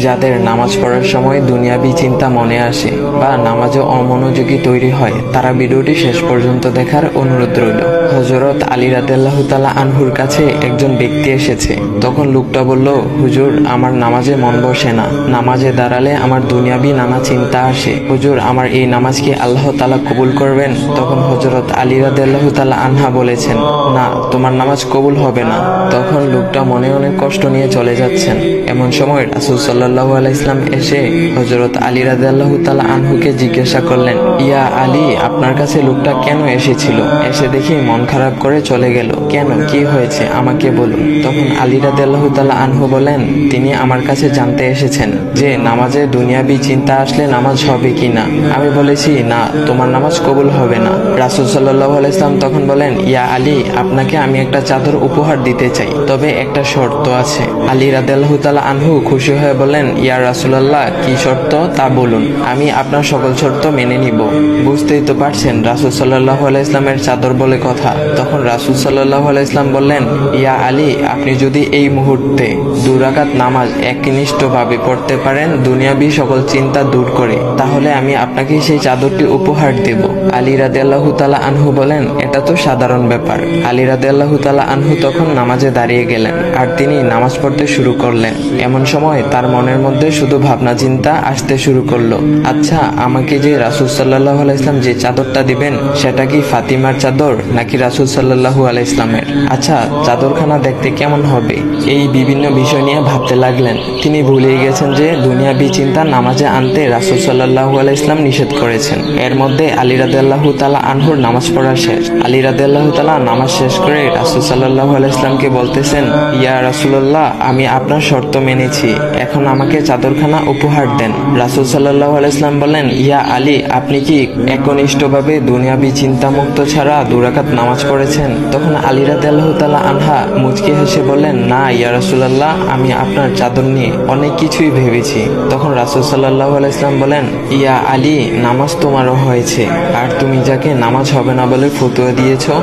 যাদের নামাজ পড়ার সময় দুনিয়াবি চিন্তা মনে আসে বা নামাজে অমনোযোগী তৈরি হয়, তারা ভিডিওটি শেষ পর্যন্ত দেখার অনুরোধ রইল। হযরত আলী রাদিয়াল্লাহু তাআলা আনহুর কাছে একজন ব্যক্তি এসেছে। তখন লোকটা বলল, হুজুর, আমার নামাজে মন বসে না। নামাজে দাঁড়ালে আমার দুনিয়াবি নানা চিন্তা আসে। হুজুর, আমার এই নামাজ কি আল্লাহ তাআলা কবুল করবেন? তখন হযরত আলী রাদিয়াল্লাহু তাআলা আনহা বলেছেন, না, তোমার নামাজ কবুল হবে না। তখন লোকটা মনে অনেক কষ্ট নিয়ে চলে যাচ্ছেন। এমন সময় রাসূল সাল্লাল্লাহু আলাইহি ওয়াসাল্লাম এসে হযরত আলী রাদিয়াল্লাহু তাআলা আনহুকে জিজ্ঞাসা করলেন, ইয়া আলী, আপনার কাছে লোকটা কেন এসেছিল? এসে দেখি মন খারাপ করে চলে গেল। কেন, কি হয়েছে আমাকে বলুন। তখন আলী রাদিয়াল্লাহু তাআলা আনহু বলেন, তিনি আমার কাছে জানতে এসেছেন যে নামাজে দুনিয়াবি চিন্তা আসলে নামাজ হবে কিনা। আমি বলেছি, না, তোমার নামাজ কবুল হবে না। রাসূল সাল্লাল্লাহু আলাইহি ওয়াসাল্লাম তখন বলেন, ইয়া আলী, আপনাকে আমি একটা চাদর উপহার দিতে চাই, তবে একটা শর্ত আছে। আলী রাদিয়াল্লাহু তাআলা আনহু খুশি হয়ে বলেন, ইয়া রাসূলুল্লাহ, কি শর্ত তা বলুন, আমি আপনার সকল শর্ত মেনে নিব। বুঝতেই তো পারছেন রাসূল সাল্লাল্লাহু আলাইহি ওয়াসাল্লামের চাদর বলে কথা। তখন রাসূল সাল্লাল্লাহু আলাইহি ওয়াসাল্লাম বললেন, ইয়া আলী, আপনি যদি এই মুহূর্তে 2 রাকাত নামাজ একনিষ্ঠভাবে পড়তে পারেন দুনিয়াবি সকল চিন্তা দূর করে, তাহলে আমি আপনাকে সেই চাদরটি উপহার দেব। আলী রাদিয়াল্লাহু তাআলা আনহু বলেন, এটা তো সাধারণ ব্যাপার। আলী রাদিয়াল্লাহু তাআলা আনহু তখন নামাজে দাঁড়িয়ে গেলেন আর তিনি নামাজ পড়তে শুরু করলেন। এমন সময় তার মনের মধ্যে শুধু ভাবনা চিন্তা আসতে শুরু করলো, আচ্ছা, আমাকে যে রাসূল সাল্লাল্লাহু আলাইহি ওয়াসাল্লাম যে চাদরটা দিবেন সেটা কি ফাতিমার চাদর নাকি রাসূল সাল্লাল্লাহু আলাইহি ওয়াসাল্লামের? আচ্ছা, চাদরখানা দেখতে কেমন হবে? এই বিভিন্ন বিষয় নিয়ে ভাবতে লাগলেন। তিনি ভুলে গেছেন যে দুনিয়াবি চিন্তা নামাজে আনতে রাসূল সাল্লাল্লাহু আলাইহি ওয়াসাল্লাম নিষেধ করেছেন। এর মধ্যে আলী রাদিয়াল্লাহু তাআলা আনহুর নামাজ পড়া শেষ। আলী রাদিয়াল্লাহু তাআলা নামাজ শেষ করে রাসূল সাল্লাল্লাহু আলাইহি ওয়াসাল্লামকে বলতেছেন, ইয়া রাসূলুল্লাহ, আমি আপনার শর্ত মেনেছি, এখন আমাকে চাদরখানা উপহার দেন। রাসূল সাল্লাল্লাহু আলাইহি ওয়াসাল্লাম বলেন, ইয়া আলী, আপনি কি একনিষ্ঠভাবে দুনিয়াবি চিন্তা মুক্ত ছাড়া 2 রাকাত নামাজ পড়েছেন? তখন আলী রাদিয়াল্লাহু তাআলা আনহা মুচকি হেসে বললেন, না ইয়া রাসূলুল্লাহ, আমি আপনার চাদর নিয়ে অনেক কিছুই ভেবেছি। তখন রাসূল সাল্লাল্লাহু আলাইহি ওয়াসাল্লাম বলেন, ইয়া আলী, নামাজ তোমারও হয়েছে, আর তুমি যাকে নামাজ হবে না বলে ফতোয়া দিয়েছো